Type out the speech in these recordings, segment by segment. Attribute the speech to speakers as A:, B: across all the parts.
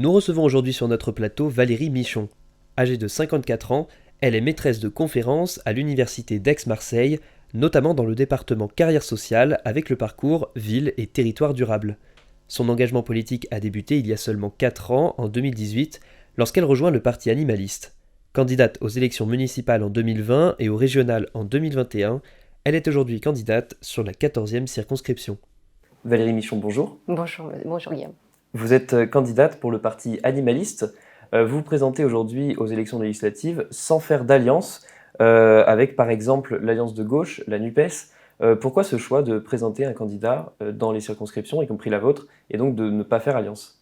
A: Nous recevons aujourd'hui sur notre plateau Valérie Michon. Âgée de 54 ans, elle est maîtresse de conférences à l'université d'Aix-Marseille, notamment dans le département carrière sociale avec le parcours Ville et territoire durable. Son engagement politique a débuté il y a seulement 4 ans, en 2018, lorsqu'elle rejoint le parti animaliste. Candidate aux élections municipales en 2020 et aux régionales en 2021, elle est aujourd'hui candidate sur la 14e circonscription. Valérie Michon, bonjour.
B: Bonjour Guillaume.
A: Vous êtes candidate pour le parti animaliste. Vous vous présentez aujourd'hui aux élections législatives sans faire d'alliance avec par exemple l'alliance de gauche, la NUPES. Pourquoi ce choix de présenter un candidat dans les circonscriptions, y compris la vôtre, et donc de ne pas faire alliance ?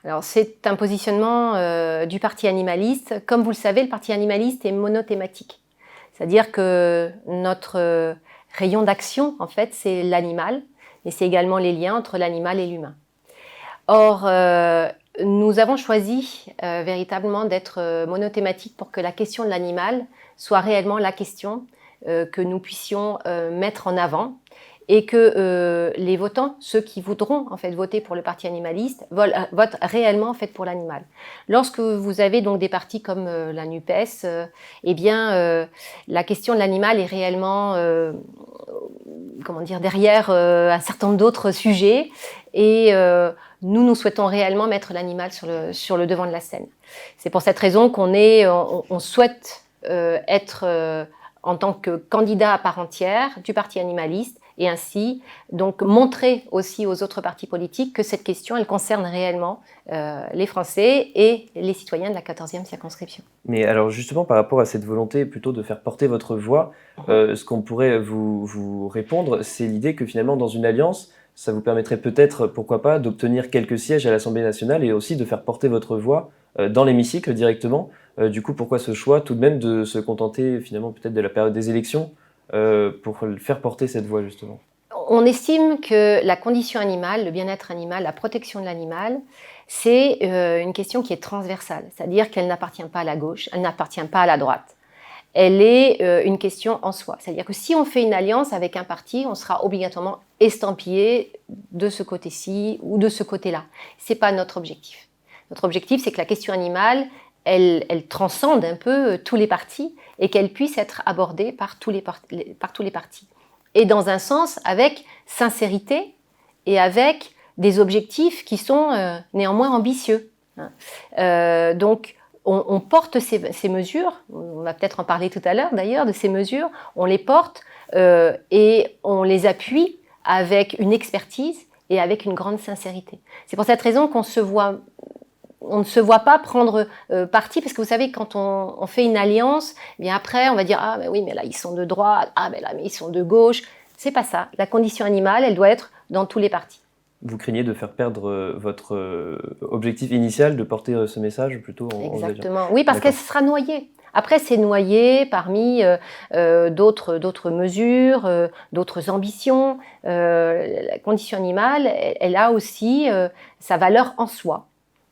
B: Alors c'est un positionnement du parti animaliste. Comme vous le savez, le parti animaliste est monothématique. C'est-à-dire que notre rayon d'action, en fait, c'est l'animal, mais c'est également les liens entre l'animal et l'humain. Or, nous avons choisi véritablement d'être monothématique pour que la question de l'animal soit réellement la question que nous puissions mettre en avant et que les votants, ceux qui voudront en fait voter pour le parti animaliste, votent réellement en fait pour l'animal. Lorsque vous avez donc des partis comme la NUPES, eh bien la question de l'animal est réellement derrière un certain nombre d'autres sujets et nous souhaitons réellement mettre l'animal sur le devant de la scène. C'est pour cette raison qu'on souhaite être en tant que candidat à part entière du parti animaliste et ainsi donc montrer aussi aux autres partis politiques que cette question elle concerne réellement les Français et les citoyens de la 14e circonscription.
A: Mais alors justement par rapport à cette volonté plutôt de faire porter votre voix, ce qu'on pourrait vous répondre, c'est l'idée que finalement dans une alliance, ça vous permettrait peut-être, pourquoi pas, d'obtenir quelques sièges à l'Assemblée nationale et aussi de faire porter votre voix dans l'hémicycle directement. Du coup, pourquoi ce choix tout de même de se contenter finalement peut-être de la période des élections pour faire porter cette voix justement ?
B: On estime que la condition animale, le bien-être animal, la protection de l'animal, c'est une question qui est transversale. C'est-à-dire qu'elle n'appartient pas à la gauche, elle n'appartient pas à la droite. Elle est une question en soi. C'est-à-dire que si on fait une alliance avec un parti, on sera obligatoirement estampillé de ce côté-ci ou de ce côté-là. Ce n'est pas notre objectif. Notre objectif, c'est que la question animale, elle transcende un peu tous les partis et qu'elle puisse être abordée par tous les partis. Et dans un sens, avec sincérité et avec des objectifs qui sont néanmoins ambitieux. Donc, on porte ces mesures, on va peut-être en parler tout à l'heure d'ailleurs, de ces mesures, on les porte et on les appuie avec une expertise et avec une grande sincérité. C'est pour cette raison qu'on ne se voit pas prendre parti, parce que vous savez, quand on fait une alliance, eh bien après on va dire « Ah ben oui, mais là ils sont de droite, ah ben là mais ils sont de gauche ». C'est pas ça. La condition animale, elle doit être dans tous les partis.
A: Vous craignez de faire perdre votre objectif initial, de porter ce message plutôt
B: Exactement. Oui, parce qu'elle sera noyée. Après, c'est noyé parmi d'autres mesures, d'autres ambitions. La condition animale, elle a aussi sa valeur en soi.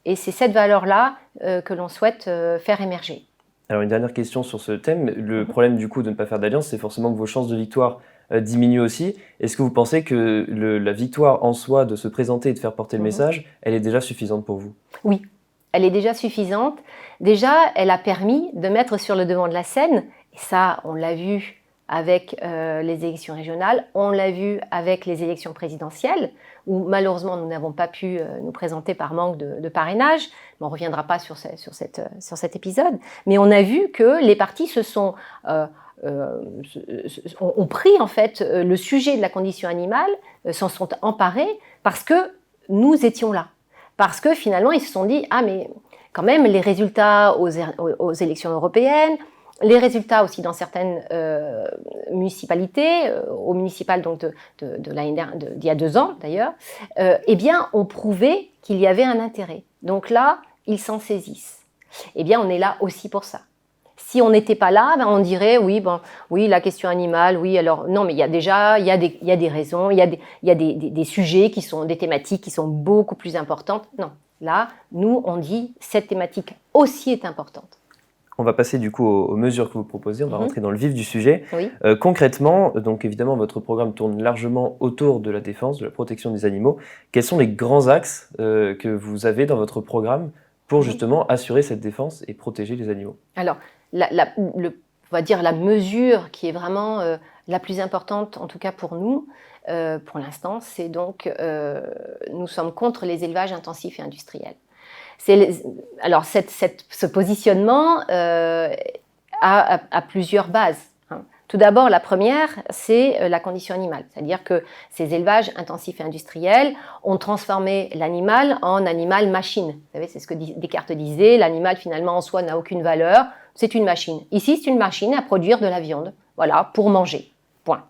B: Et c'est cette valeur-là que l'on souhaite faire émerger.
A: Alors, une dernière question sur ce thème. Le problème, du coup, de ne pas faire d'alliance, c'est forcément que vos chances de victoire diminuent aussi. Est-ce que vous pensez que la victoire en soi de se présenter et de faire porter le message, elle est déjà suffisante pour vous ?
B: Oui, elle est déjà suffisante. Déjà, elle a permis de mettre sur le devant de la scène, et ça, on l'a vu avec les élections régionales, on l'a vu avec les élections présidentielles, où malheureusement nous n'avons pas pu nous présenter par manque de parrainage, mais on ne reviendra pas sur cet épisode, mais on a vu que les partis ont pris en fait le sujet de la condition animale, s'en sont emparés parce que nous étions là. Parce que finalement ils se sont dit « Ah mais quand même les résultats aux élections européennes, les résultats aussi dans certaines municipalités, aux municipales donc d'il y a 2 ans d'ailleurs, eh bien, ont prouvé qu'il y avait un intérêt. Donc là, ils s'en saisissent. Eh bien, on est là aussi pour ça. Si on n'était pas là, ben on dirait oui, la question animale, oui, alors non, mais il y a des raisons, il y a des sujets qui sont des thématiques qui sont beaucoup plus importantes. Non, là, nous, on dit cette thématique aussi est importante.
A: On va passer du coup aux mesures que vous proposez, on va rentrer dans le vif du sujet.
B: Oui.
A: Concrètement, donc évidemment votre programme tourne largement autour de la défense, de la protection des animaux. Quels sont les grands axes que vous avez dans votre programme pour justement assurer cette défense et protéger les animaux?
B: Alors, on va dire la mesure qui est vraiment la plus importante, en tout cas pour nous, pour l'instant, c'est donc, nous sommes contre les élevages intensifs et industriels. Alors, ce positionnement a plusieurs bases. Tout d'abord, la première, c'est la condition animale, c'est-à-dire que ces élevages intensifs et industriels ont transformé l'animal en animal-machine. Vous savez, c'est ce que Descartes disait, l'animal finalement en soi n'a aucune valeur, c'est une machine. Ici, c'est une machine à produire de la viande, voilà, pour manger, point.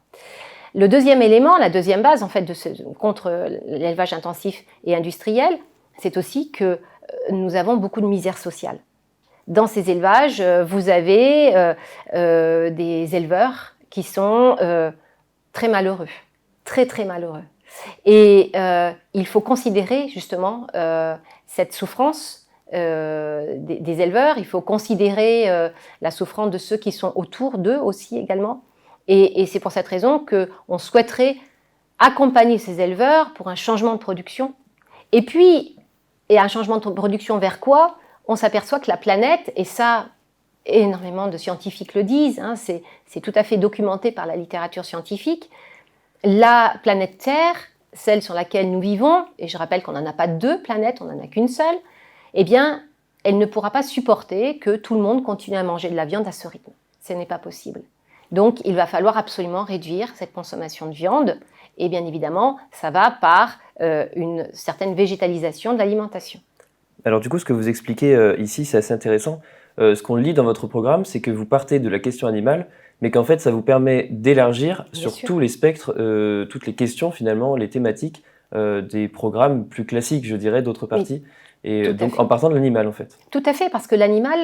B: Le deuxième élément, la deuxième base en fait contre l'élevage intensif et industriel, c'est aussi que nous avons beaucoup de misère sociale. Dans ces élevages, vous avez des éleveurs qui sont très malheureux, très très malheureux. Et il faut considérer justement cette souffrance des éleveurs, il faut considérer la souffrance de ceux qui sont autour d'eux aussi également. Et c'est pour cette raison qu'on souhaiterait accompagner ces éleveurs pour un changement de production. Et puis, un changement de production vers quoi ? On s'aperçoit que la planète, et ça, énormément de scientifiques le disent, hein, c'est tout à fait documenté par la littérature scientifique, la planète Terre, celle sur laquelle nous vivons, et je rappelle qu'on n'en a pas deux planètes, on n'en a qu'une seule, eh bien, elle ne pourra pas supporter que tout le monde continue à manger de la viande à ce rythme. Ce n'est pas possible. Donc, il va falloir absolument réduire cette consommation de viande, et bien évidemment, ça va par une certaine végétalisation de l'alimentation.
A: Alors du coup, ce que vous expliquez ici, c'est assez intéressant. Ce qu'on lit dans votre programme, c'est que vous partez de la question animale, mais qu'en fait, ça vous permet d'élargir sur tous les spectres, toutes les questions finalement, les thématiques des programmes plus classiques, je dirais, d'autres parties. Oui, et donc en partant de l'animal, en fait.
B: Tout à fait, parce que l'animal,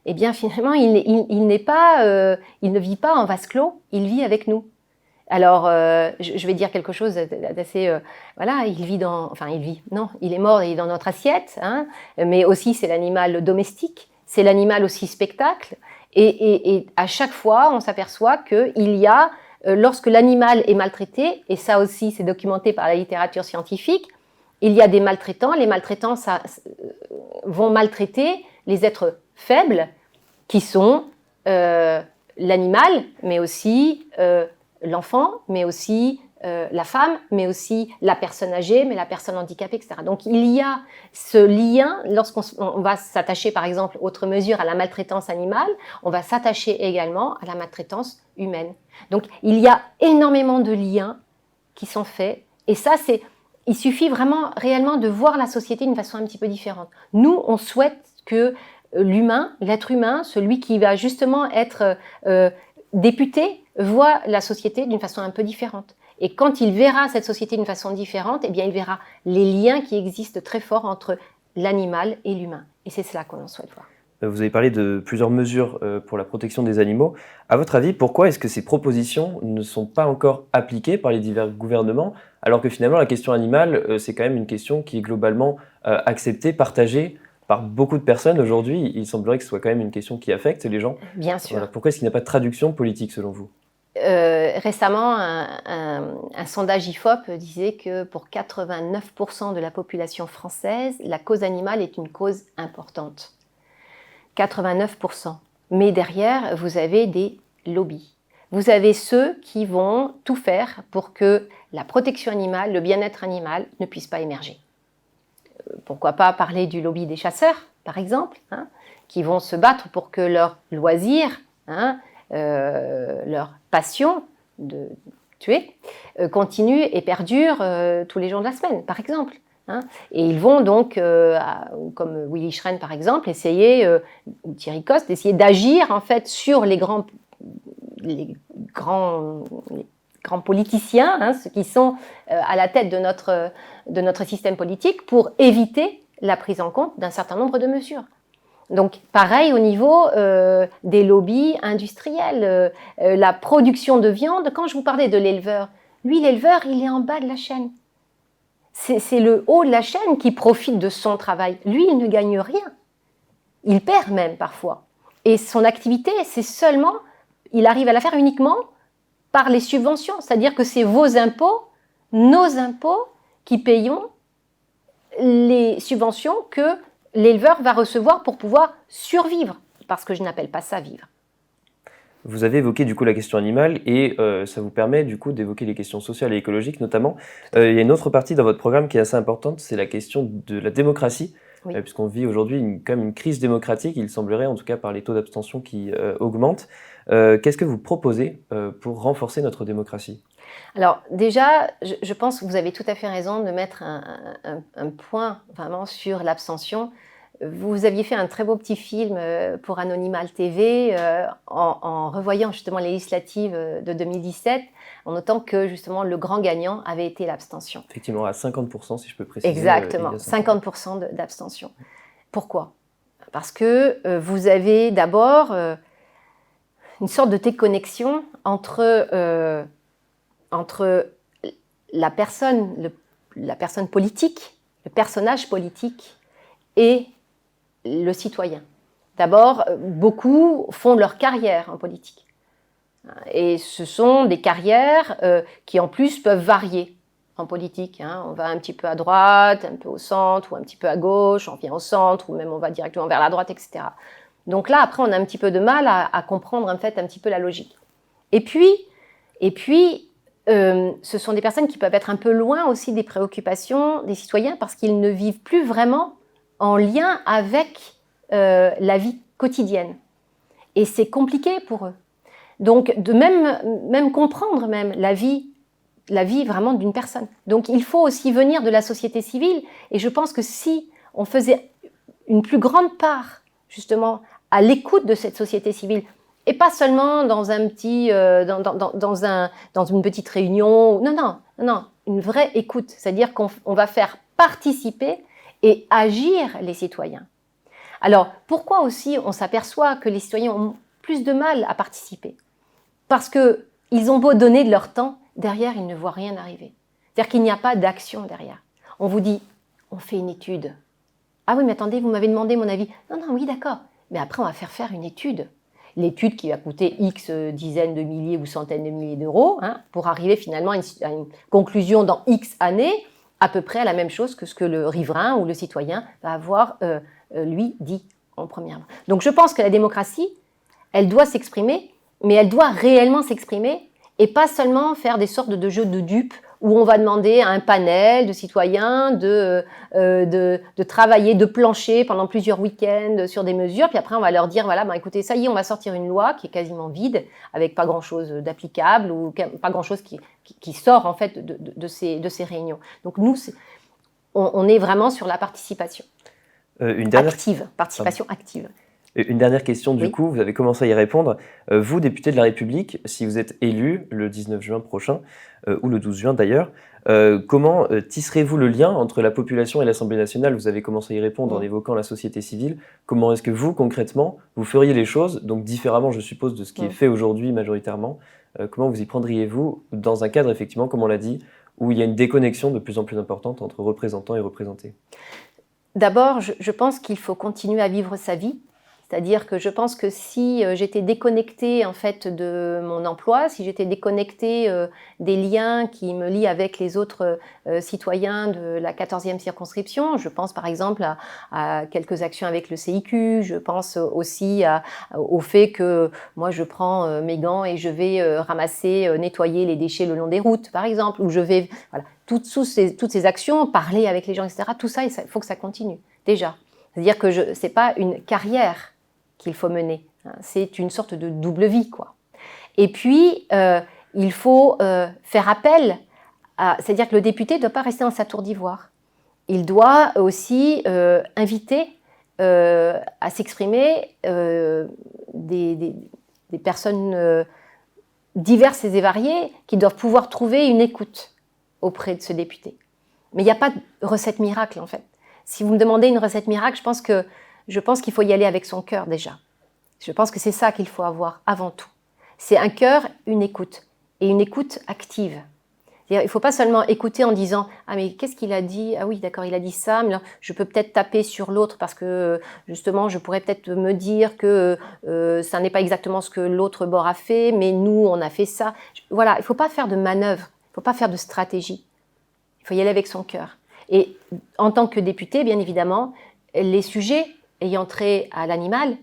B: eh bien finalement, il ne vit pas en vase clos, il vit avec nous. Alors, je vais dire quelque chose d'assez... voilà, il est mort, il est dans notre assiette, hein, mais aussi c'est l'animal domestique, c'est l'animal aussi spectacle, et à chaque fois, on s'aperçoit qu'il y a, lorsque l'animal est maltraité, et ça aussi c'est documenté par la littérature scientifique, il y a des maltraitants, les maltraitants vont maltraiter les êtres faibles, qui sont l'animal, mais aussi... l'enfant, mais aussi la femme, mais aussi la personne âgée, mais la personne handicapée, etc. Donc il y a ce lien, lorsqu'on va s'attacher par exemple, autre mesure, à la maltraitance animale, on va s'attacher également à la maltraitance humaine. Donc il y a énormément de liens qui sont faits, et ça il suffit vraiment réellement de voir la société d'une façon un petit peu différente. Nous, on souhaite que l'humain, l'être humain, celui qui va justement être député, voit la société d'une façon un peu différente. Et quand il verra cette société d'une façon différente, eh bien, il verra les liens qui existent très forts entre l'animal et l'humain. Et c'est cela qu'on en souhaite voir.
A: Vous avez parlé de plusieurs mesures pour la protection des animaux. À votre avis, pourquoi est-ce que ces propositions ne sont pas encore appliquées par les divers gouvernements, alors que finalement la question animale, c'est quand même une question qui est globalement acceptée, partagée par beaucoup de personnes aujourd'hui? Il semblerait que ce soit quand même une question qui affecte les gens.
B: Bien sûr.
A: Voilà. Pourquoi est-ce qu'il n'y a pas de traduction politique selon vous?
B: Récemment, un sondage IFOP disait que pour 89% de la population française, la cause animale est une cause importante. 89%. Mais derrière, vous avez des lobbies. Vous avez ceux qui vont tout faire pour que la protection animale, le bien-être animal ne puisse pas émerger. Pourquoi pas parler du lobby des chasseurs, par exemple, hein, qui vont se battre pour que leur loisir, hein, leur passion de tuer, continue et perdure tous les jours de la semaine, par exemple. Hein. Et ils vont donc, comme Willy Schren par exemple, essayer, ou Thierry Coste, essayer d'agir en fait sur les grands politiciens, hein, ceux qui sont à la tête de notre système politique, pour éviter la prise en compte d'un certain nombre de mesures. Donc, pareil au niveau des lobbies industriels, la production de viande. Quand je vous parlais de l'éleveur, lui, l'éleveur, il est en bas de la chaîne. C'est le haut de la chaîne qui profite de son travail. Lui, il ne gagne rien. Il perd même parfois. Et son activité, c'est seulement, il arrive à la faire uniquement par les subventions. C'est-à-dire que c'est vos impôts, nos impôts, qui payons les subventions que l'éleveur va recevoir pour pouvoir survivre, parce que je n'appelle pas ça vivre.
A: Vous avez évoqué du coup la question animale et ça vous permet du coup d'évoquer les questions sociales et écologiques notamment. Il y a une autre partie dans votre programme qui est assez importante, c'est la question de la démocratie,
B: Oui.
A: puisqu'on vit aujourd'hui quand même une crise démocratique, il semblerait, en tout cas par les taux d'abstention qui augmentent. Qu'est-ce que vous proposez pour renforcer notre démocratie ?
B: Alors déjà, je pense que vous avez tout à fait raison de mettre un point vraiment sur l'abstention. Vous aviez fait un très beau petit film pour Anonymal TV en revoyant justement les législatives de 2017, en notant que justement le grand gagnant avait été l'abstention.
A: Effectivement, à 50% si je peux préciser.
B: Exactement, 50% d'abstention. Pourquoi ? Parce que vous avez d'abord une sorte de déconnexion entre la personne politique, le personnage politique et le citoyen. D'abord, beaucoup font leur carrière en politique. Et ce sont des carrières qui en plus peuvent varier en politique. On va un petit peu à droite, un peu au centre, ou un petit peu à gauche, on vient au centre, ou même on va directement vers la droite, etc. Donc là, après, on a un petit peu de mal à comprendre en fait un petit peu la logique. Et puis ce sont des personnes qui peuvent être un peu loin aussi des préoccupations des citoyens parce qu'ils ne vivent plus vraiment en lien avec la vie quotidienne. Et c'est compliqué pour eux. Donc, de même comprendre même la vie vraiment d'une personne. Donc, il faut aussi venir de la société civile. Et je pense que si on faisait une plus grande part, justement, à l'écoute de cette société civile, et pas seulement dans un petit, dans une petite réunion. Non, une vraie écoute. C'est-à-dire qu'on va faire participer et agir les citoyens. Alors, pourquoi aussi on s'aperçoit que les citoyens ont plus de mal à participer ? Parce qu'ils ont beau donner de leur temps, derrière, ils ne voient rien arriver. C'est-à-dire qu'il n'y a pas d'action derrière. On vous dit, on fait une étude. Ah oui, mais attendez, vous m'avez demandé mon avis. Non, oui, d'accord. Mais après, on va faire une étude. L'étude qui va coûter X dizaines de milliers ou centaines de milliers d'euros, pour arriver finalement à une conclusion dans X années, à peu près à la même chose que ce que le riverain ou le citoyen va avoir, lui, dit en première main. Donc je pense que la démocratie, elle doit s'exprimer, mais elle doit réellement s'exprimer et pas seulement faire des sortes de jeux de dupes où on va demander à un panel de citoyens de travailler, de plancher pendant plusieurs week-ends sur des mesures, puis après on va leur dire, voilà, écoutez, ça y est, on va sortir une loi qui est quasiment vide, avec pas grand-chose d'applicable, ou pas grand-chose qui sort en fait de ces réunions. Donc nous, on est vraiment sur la participation active.
A: Une dernière question du
B: Oui.
A: coup, vous avez commencé à y répondre. Vous, député de la République, si vous êtes élu le 19 juin prochain, ou le 12 juin d'ailleurs, comment tisserez-vous le lien entre la population et l'Assemblée nationale ? Vous avez commencé à y répondre en évoquant la société civile. Comment est-ce que vous, concrètement, vous feriez les choses, donc différemment, je suppose, de ce qui est fait aujourd'hui majoritairement ? Comment vous y prendriez-vous dans un cadre, effectivement, comme on l'a dit, où il y a une déconnexion de plus en plus importante entre représentants et représentés ?
B: D'abord, je pense qu'il faut continuer à vivre sa vie. C'est-à-dire que je pense que si j'étais déconnectée en fait de mon emploi, si j'étais déconnectée des liens qui me lient avec les autres citoyens de la 14e circonscription, je pense par exemple à quelques actions avec le CIQ, je pense aussi au fait que moi je prends mes gants et je vais ramasser, nettoyer les déchets le long des routes par exemple, ou je vais, voilà, toutes ces actions, parler avec les gens, etc. Tout ça, il faut que ça continue déjà. C'est-à-dire que ce n'est pas une carrière qu'il faut mener. C'est une sorte de double vie, quoi. Et puis, il faut faire appel c'est-à-dire que le député ne doit pas rester dans sa tour d'ivoire. Il doit aussi inviter à s'exprimer des personnes diverses et variées qui doivent pouvoir trouver une écoute auprès de ce député. Mais il n'y a pas de recette miracle, en fait. Si vous me demandez une recette miracle, je pense qu'il faut y aller avec son cœur déjà. Je pense que c'est ça qu'il faut avoir avant tout. C'est un cœur, une écoute, et une écoute active. Il ne faut pas seulement écouter en disant « Ah mais qu'est-ce qu'il a dit ? Ah oui d'accord, il a dit ça, mais là, je peux peut-être taper sur l'autre parce que justement je pourrais peut-être me dire que ça n'est pas exactement ce que l'autre bord a fait, mais nous on a fait ça. » Voilà, il ne faut pas faire de manœuvre, il ne faut pas faire de stratégie. Il faut y aller avec son cœur. Et en tant que député, bien évidemment, les sujets ayant trait à l'animal,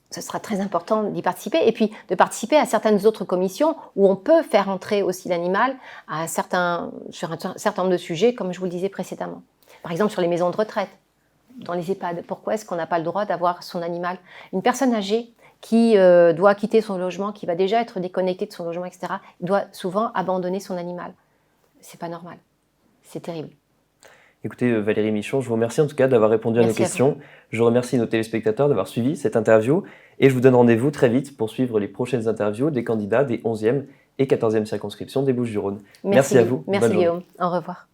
B: ce sera très important d'y participer, et puis de participer à certaines autres commissions où on peut faire entrer aussi l'animal sur un certain nombre de sujets, comme je vous le disais précédemment. Par exemple, sur les maisons de retraite, dans les EHPAD. Pourquoi est-ce qu'on n'a pas le droit d'avoir son animal? Une personne âgée qui doit quitter son logement, qui va déjà être déconnectée de son logement, etc., doit souvent abandonner son animal. C'est pas normal. C'est terrible.
A: Écoutez, Valérie Michon, je vous remercie en tout cas d'avoir répondu à nos questions. Je remercie nos téléspectateurs d'avoir suivi cette interview et je vous donne rendez-vous très vite pour suivre les prochaines interviews des candidats des 11e et 14e circonscriptions des Bouches-du-Rhône. Merci à vous.
B: Merci Guillaume. Au revoir.